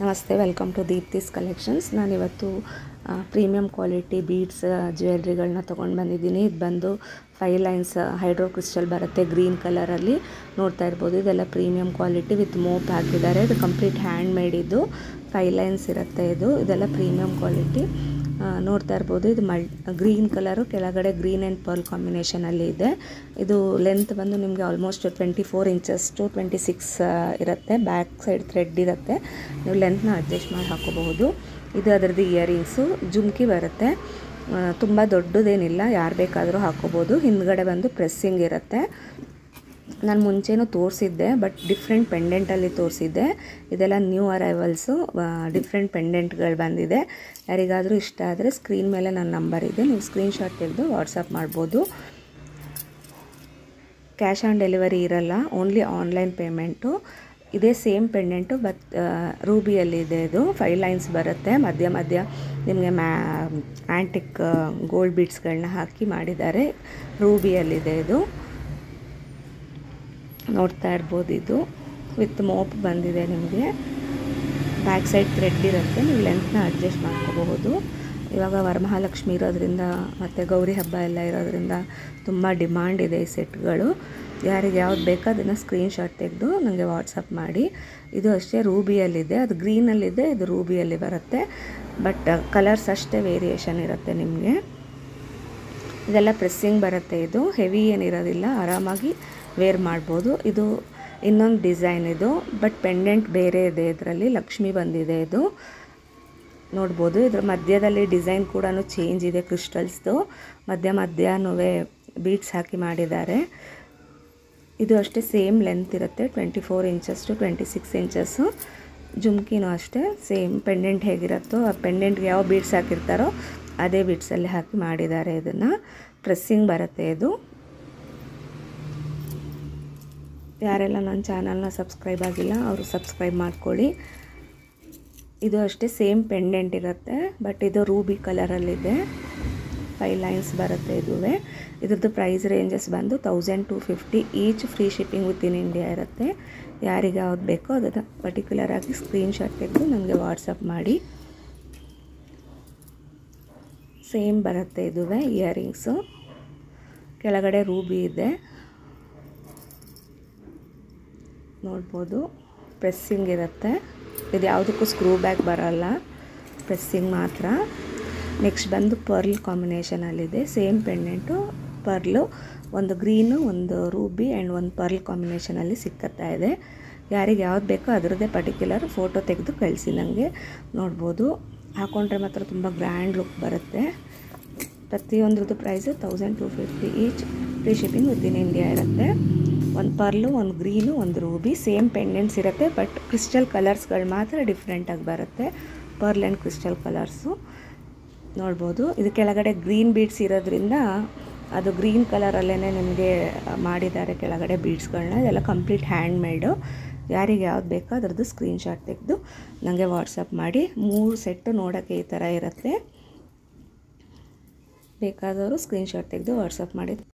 ನಮಸ್ತೆ, welcome to Deepti's collections. ನಾನಿವತ್ತು premium quality beads ಜ್ಯುವೆಲ್ರಿಗಳನ್ನ ತೊಗೊಂಡು ಬಂದಿದ್ದೀನಿ. ಇದು ಬಂದು 5 ಲೈನ್ಸ್ ಹೈಡ್ರೋ ಕ್ರಿಸ್ಟಲ್ ಬರುತ್ತೆ ಗ್ರೀನ್ ಕಲರಲ್ಲಿ. ನೋಡ್ತಾ ಇರ್ಬೋದು, ಇದೆಲ್ಲ ಪ್ರೀಮಿಯಂ ಕ್ವಾಲಿಟಿ ವಿತ್ ಮೋಪ್ ಹಾಕಿದ್ದಾರೆ. ಇದು ಕಂಪ್ಲೀಟ್ ಹ್ಯಾಂಡ್ ಮೇಡಿದ್ದು 5 ಲೈನ್ಸ್ ಇರುತ್ತೆ. ಇದೆಲ್ಲ ಪ್ರೀಮಿಯಂ ಕ್ವಾಲಿಟಿ. ನೋಡ್ತಾ ಇರ್ಬೋದು, ಇದು ಗ್ರೀನ್ ಕಲರು, ಕೆಳಗಡೆ ಗ್ರೀನ್ ಆ್ಯಂಡ್ ಪರ್ಲ್ ಕಾಂಬಿನೇಷನಲ್ಲಿ ಇದೆ. ಇದು ಲೆಂತ್ ಬಂದು ನಿಮಗೆ ಆಲ್ಮೋಸ್ಟ್ 24 ಇಂಚಸ್ ಟು 26 ಇರುತ್ತೆ. ಬ್ಯಾಕ್ ಸೈಡ್ ಥ್ರೆಡ್ ಇರುತ್ತೆ, ನೀವು ಲೆಂತ್ನ ಅಡ್ಜಸ್ಟ್ ಮಾಡಿ ಹಾಕೋಬಹುದು. ಇದು ಅದರದ್ದು ಇಯರಿಂಗ್ಸು, ಜುಮ್ಕಿ ಬರುತ್ತೆ. ತುಂಬ ದೊಡ್ಡದೇನಿಲ್ಲ, ಯಾರು ಬೇಕಾದರೂ ಹಾಕೋಬೋದು. ಹಿಂದ್ಗಡೆ ಬಂದು ಪ್ರೆಸ್ಸಿಂಗ್ ಇರುತ್ತೆ. ನಾನು ಮುಂಚೆನೂ ತೋರಿಸಿದ್ದೆ, ಬಟ್ ಡಿಫ್ರೆಂಟ್ ಪೆಂಡೆಂಟಲ್ಲಿ ತೋರಿಸಿದ್ದೆ. ಇದೆಲ್ಲ ನ್ಯೂ ಅರೈವಲ್ಸು, ಡಿಫ್ರೆಂಟ್ ಪೆಂಡೆಂಟ್ಗಳು ಬಂದಿದೆ. ಯಾರಿಗಾದರೂ ಇಷ್ಟ ಆದರೆ ಸ್ಕ್ರೀನ್ ಮೇಲೆ ನನ್ನ ನಂಬರ್ ಇದೆ, ನೀವು ಸ್ಕ್ರೀನ್ಶಾಟ್ ತೆಗೆದು ವಾಟ್ಸಪ್ ಮಾಡ್ಬೋದು. ಕ್ಯಾಶ್ ಆನ್ ಡೆಲಿವರಿ ಇರಲ್ಲ, ಓನ್ಲಿ ಆನ್ಲೈನ್ ಪೇಮೆಂಟು. ಇದೇ ಸೇಮ್ ಪೆಂಡೆಂಟು, ಬಟ್ ರೂಬಿಯಲ್ಲಿದೆ. ಇದು 5 ಲೈನ್ಸ್ ಬರುತ್ತೆ. ಮಧ್ಯ ಮಧ್ಯ ನಿಮಗೆ ಆ್ಯಂಟಿಕ್ ಗೋಲ್ಡ್ ಬೀಡ್ಸ್ಗಳನ್ನ ಹಾಕಿ ಮಾಡಿದ್ದಾರೆ. ರೂಬಿಯಲ್ಲಿದೆ ಇದು. ನೋಡ್ತಾ ಇರ್ಬೋದು, ಇದು ವಿತ್ ಮೋಪ್ ಬಂದಿದೆ. ನಿಮಗೆ ಬ್ಯಾಕ್ ಸೈಡ್ ಥ್ರೆಡ್ ಇರುತ್ತೆ, ನೀವು ಲೆಂತ್ನ ಅಡ್ಜಸ್ಟ್ ಮಾಡ್ಕೋಬಹುದು. ಇವಾಗ ವರಮಹಾಲಕ್ಷ್ಮಿ ಇರೋದ್ರಿಂದ ಮತ್ತು ಗೌರಿ ಹಬ್ಬ ಎಲ್ಲ ಇರೋದ್ರಿಂದ ತುಂಬ ಡಿಮಾಂಡ್ ಇದೆ ಈ ಸೆಟ್ಗಳು. ಯಾರಿಗೆ ಯಾವ್ದು ಬೇಕೋ ಅದನ್ನು ಸ್ಕ್ರೀನ್ಶಾಟ್ ತೆಗೆದು ನನಗೆ ವಾಟ್ಸಪ್ ಮಾಡಿ. ಇದು ಅಷ್ಟೇ ರೂಬಿಯಲ್ಲಿದೆ, ಅದು ಗ್ರೀನಲ್ಲಿದೆ, ಇದು ರೂಬಿಯಲ್ಲಿ ಬರುತ್ತೆ. ಬಟ್ ಕಲರ್ಸ್ ಅಷ್ಟೇ ವೇರಿಯೇಷನ್ ಇರುತ್ತೆ ನಿಮಗೆ. ಇದೆಲ್ಲ ಪ್ರೆಸ್ಸಿಂಗ್ ಬರುತ್ತೆ. ಇದು ಹೆವಿ ಏನಿರೋದಿಲ್ಲ, ಆರಾಮಾಗಿ ವೇರ್ ಮಾಡ್ಬೋದು. ಇದು ಇನ್ನೊಂದು ಡಿಸೈನ್ ಇದು, ಬಟ್ ಪೆಂಡೆಂಟ್ ಬೇರೆ ಇದೆ. ಇದರಲ್ಲಿ ಲಕ್ಷ್ಮಿ ಬಂದಿದೆ. ಇದು ನೋಡ್ಬೋದು, ಇದ್ರ ಮಧ್ಯದಲ್ಲಿ ಡಿಸೈನ್ ಕೂಡ ಚೇಂಜ್ ಇದೆ. ಕ್ರಿಸ್ಟಲ್ಸ್ದು ಮಧ್ಯನೂ ಬೀಡ್ಸ್ ಹಾಕಿ ಮಾಡಿದ್ದಾರೆ. ಇದು ಅಷ್ಟೇ ಸೇಮ್ ಲೆಂತ್ ಇರುತ್ತೆ, 24 ಇಂಚಸ್ ಟು 26 ಇಂಚಸ್ಸು. ಜುಮ್ಕಿನೂ ಅಷ್ಟೇ ಸೇಮ್ ಪೆಂಡೆಂಟ್ ಹೇಗಿರುತ್ತೋ ಆ ಪೆಂಡೆಂಟ್ಗೆ ಯಾವ ಬೀಡ್ಸ್ ಹಾಕಿರ್ತಾರೋ ಅದೇ ಬೀಡ್ಸಲ್ಲಿ ಹಾಕಿ ಮಾಡಿದ್ದಾರೆ. ಇದನ್ನು ಪ್ರೆಸ್ಸಿಂಗ್ ಬರುತ್ತೆ. ಇದು ಯಾರೆಲ್ಲ ನನ್ನ ಚಾನಲ್ನ ಸಬ್ಸ್ಕ್ರೈಬ್ ಆಗಿಲ್ಲ ಅವರು ಸಬ್ಸ್ಕ್ರೈಬ್ ಮಾಡ್ಕೊಳ್ಳಿ. ಇದು ಅಷ್ಟೇ ಸೇಮ್ ಪೆಂಡೆಂಟ್ ಇರುತ್ತೆ, ಬಟ್ ಇದು ರೂಬಿ ಕಲರಲ್ಲಿದೆ. 5 ಲೈನ್ಸ್ ಬರುತ್ತೆ. ಇದ್ರದ್ದು ಪ್ರೈಸ್ ರೇಂಜಸ್ ಬಂದು 1250 each. Free shipping with in India ಇರುತ್ತೆ. ಯಾರಿಗೆ ಯಾವ್ದು ಬೇಕೋ ಅದನ್ನು ಪರ್ಟಿಕ್ಯುಲರ್ ಆಗಿ ಸ್ಕ್ರೀನ್ಶಾಟ್ ತೆಗೆದು ನನಗೆ ವಾಟ್ಸಪ್ ಮಾಡಿ. ಸೇಮ್ ಬರುತ್ತೆ. ಇಯರಿಂಗ್ಸು ಕೆಳಗಡೆ ರೂಬಿ ಇದೆ, ನೋಡ್ಬೋದು. ಪ್ರೆಸ್ಸಿಂಗ್ ಇರುತ್ತೆ. ಇದು ಯಾವುದಕ್ಕೂ ಸ್ಕ್ರೂ ಬ್ಯಾಕ್ ಬರೋಲ್ಲ, ಪ್ರೆಸ್ಸಿಂಗ್ ಮಾತ್ರ. ನೆಕ್ಸ್ಟ್ ಬಂದು ಪರ್ಲ್ ಕಾಂಬಿನೇಷನಲ್ಲಿದೆ. ಸೇಮ್ ಪೆಂಡೆಂಟು, ಪರ್ಲು, ಒಂದು ಗ್ರೀನು, ಒಂದು ರೂಬಿ ಆ್ಯಂಡ್ ಒಂದು ಪರ್ಲ್ ಕಾಂಬಿನೇಷನಲ್ಲಿ ಸಿಕ್ಕತ್ತಾ ಇದೆ. ಯಾರಿಗೆ ಯಾವ್ದು ಬೇಕೋ ಅದರದ್ದೇ ಪರ್ಟಿಕ್ಯುಲರ್ ಫೋಟೋ ತೆಗೆದು ಕಳಿಸಿ ನನಗೆ. ನೋಡ್ಬೋದು, ಹಾಕೊಂಡ್ರೆ ಮಾತ್ರ ತುಂಬ ಗ್ರ್ಯಾಂಡ್ ಲುಕ್ ಬರುತ್ತೆ. ಪ್ರತಿಯೊಂದ್ರದ್ದು price 1250 each. Free shipping with in India ಇರುತ್ತೆ. ಒಂದು ಪರ್ಲು, ಒಂದು ಗ್ರೀನು, ಒಂದು ರೂಬಿ. ಸೇಮ್ ಪೆಂಡೆಂಟ್ಸ್ ಇರುತ್ತೆ, ಬಟ್ ಕ್ರಿಸ್ಟಲ್ ಕಲರ್ಸ್ಗಳು ಮಾತ್ರ ಡಿಫ್ರೆಂಟಾಗಿ ಬರುತ್ತೆ. ಪರ್ಲ್ ಆ್ಯಂಡ್ ಕ್ರಿಸ್ಟಲ್ ಕಲರ್ಸು ನೋಡ್ಬೋದು. ಇದು ಕೆಳಗಡೆ ಗ್ರೀನ್ ಬೀಡ್ಸ್ ಇರೋದ್ರಿಂದ ಅದು ಗ್ರೀನ್ ಕಲರಲ್ಲೇ ನಿಮಗೆ ಮಾಡಿದ್ದಾರೆ ಕೆಳಗಡೆ ಬೀಡ್ಸ್ಗಳನ್ನ. ಇದೆಲ್ಲ ಕಂಪ್ಲೀಟ್ ಹ್ಯಾಂಡ್ ಮೇಡು. ಯಾರಿಗೆ ಯಾವ್ದು ಬೇಕೋ ಅದರದ್ದು ಸ್ಕ್ರೀನ್ಶಾಟ್ ತೆಗೆದು ನನಗೆ ವಾಟ್ಸಪ್ ಮಾಡಿ. 3 ಸೆಟ್ಟು ನೋಡೋಕ್ಕೆ ಈ ಥರ ಇರುತ್ತೆ. ಬೇಕಾದವರು ಸ್ಕ್ರೀನ್ಶಾಟ್ ತೆಗೆದು ವಾಟ್ಸಪ್ ಮಾಡಿ.